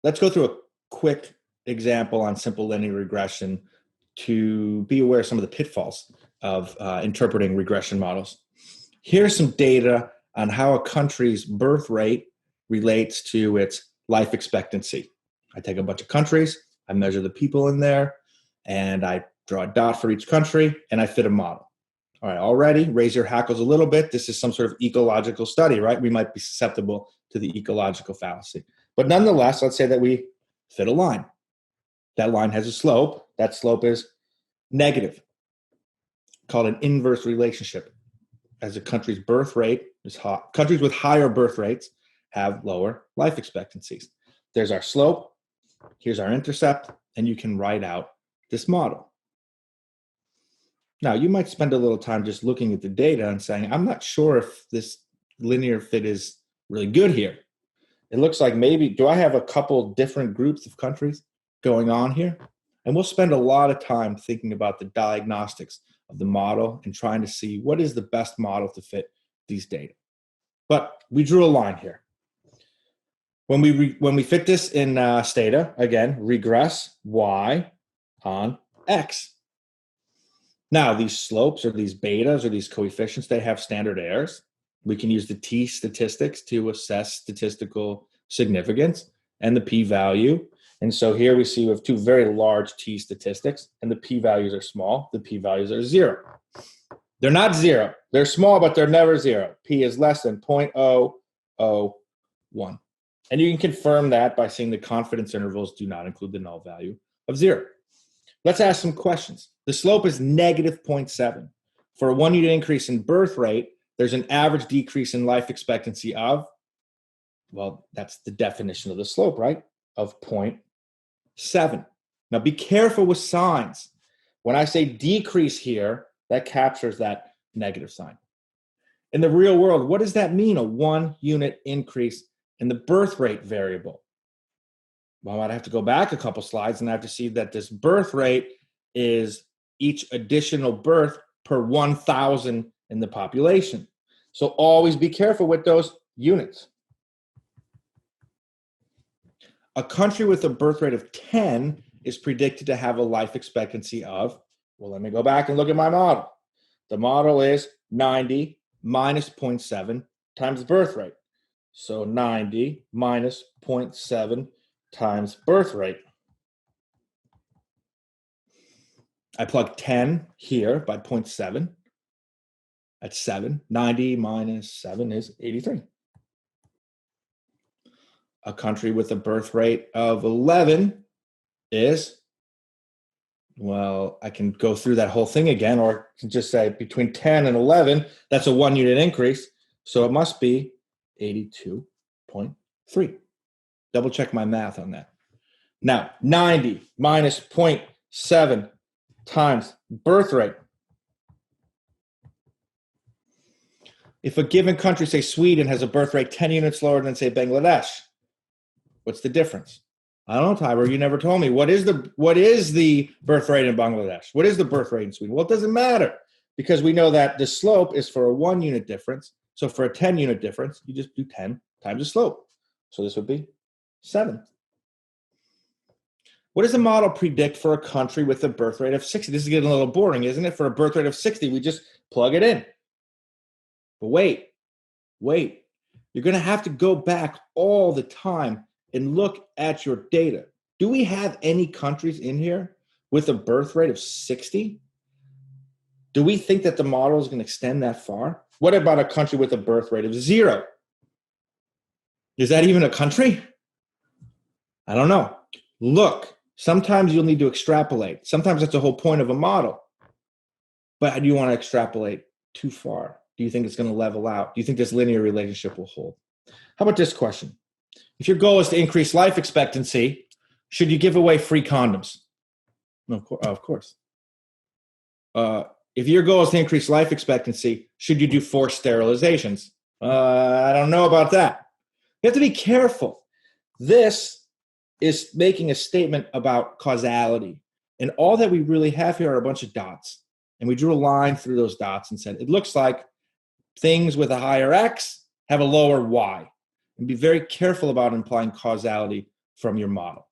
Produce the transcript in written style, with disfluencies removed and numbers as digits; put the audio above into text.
let's go through a quick example on simple linear regression to be aware of some of the pitfalls of interpreting regression models. Here's some data on how a country's birth rate relates to its life expectancy. I take a bunch of countries, I measure the people in there, and I draw a dot for each country, and I fit a model. All right, already raise your hackles a little bit. This is some sort of ecological study, right? We might be susceptible to the ecological fallacy. But nonetheless, let's say that we fit a line. That line has a slope. That slope is negative, called an inverse relationship. As a country's birth rate is high, countries with higher birth rates have lower life expectancies. There's our slope. Here's our intercept, and you can write out this model. Now, you might spend a little time just looking at the data and saying, I'm not sure if this linear fit is really good here. It looks like maybe, do I have a couple different groups of countries going on here? And we'll spend a lot of time thinking about the diagnostics of the model and trying to see what is the best model to fit these data. But we drew a line here. When we fit this in Stata, again, regress y on x. Now, these slopes or these betas or these coefficients, they have standard errors. We can use the t statistics to assess statistical significance and the p-value. And so here we see we have two very large t statistics, and the p-values are small. The p-values are 0. They're not 0. They're small, but they're never 0. P is less than 0.001. And you can confirm that by seeing the confidence intervals do not include the null value of 0. Let's ask some questions. The slope is negative 0.7. For a 1 unit increase in birth rate, there's an average decrease in life expectancy of, well, that's the definition of the slope, right? Of 0.7. Now be careful with signs. When I say decrease here, that captures that negative sign. In the real world, what does that mean, a 1 unit increase in the birth rate variable? Well, I'd have to go back a couple slides and I have to see that this birth rate is each additional birth per 1,000 in the population. So always be careful with those units. A country with a birth rate of 10 is predicted to have a life expectancy of, well, let me go back and look at my model. The model is 90 minus 0.7 times the birth rate. So 90 minus 0.7 times birth rate. I plug 10 here by 0.7. That's 7. 90 minus 7 is 83. A country with a birth rate of 11 is, well, I can go through that whole thing again, or I can just say between 10 and 11, that's a 1 unit increase. So it must be 82.3. Double check my math on that. Now, 90 minus 0.7 times birth rate. If a given country, say Sweden, has a birth rate 10 units lower than, say, Bangladesh, what's the difference? I don't know, Tyler, you never told me. What is the birth rate in Bangladesh? What is the birth rate in Sweden? Well, it doesn't matter because we know that the slope is for a 1 unit difference. So for a 10 unit difference, you just do 10 times the slope. So this would be 7. What does the model predict for a country with a birth rate of 60? This is getting a little boring, isn't it? For a birth rate of 60, we just plug it in. But wait. You're going to have to go back all the time and look at your data. Do we have any countries in here with a birth rate of 60? Do we think that the model is going to extend that far? What about a country with a birth rate of 0? Is that even a country? I don't know. Look, sometimes you'll need to extrapolate. Sometimes that's the whole point of a model. But do you want to extrapolate too far? Do you think it's going to level out? Do you think this linear relationship will hold? How about this question? If your goal is to increase life expectancy, should you give away free condoms? Of course. If your goal is to increase life expectancy, should you do forced sterilizations? I don't know about that. You have to be careful. This is making a statement about causality. And all that we really have here are a bunch of dots. And we drew a line through those dots and said, it looks like things with a higher X have a lower Y. And be very careful about implying causality from your model.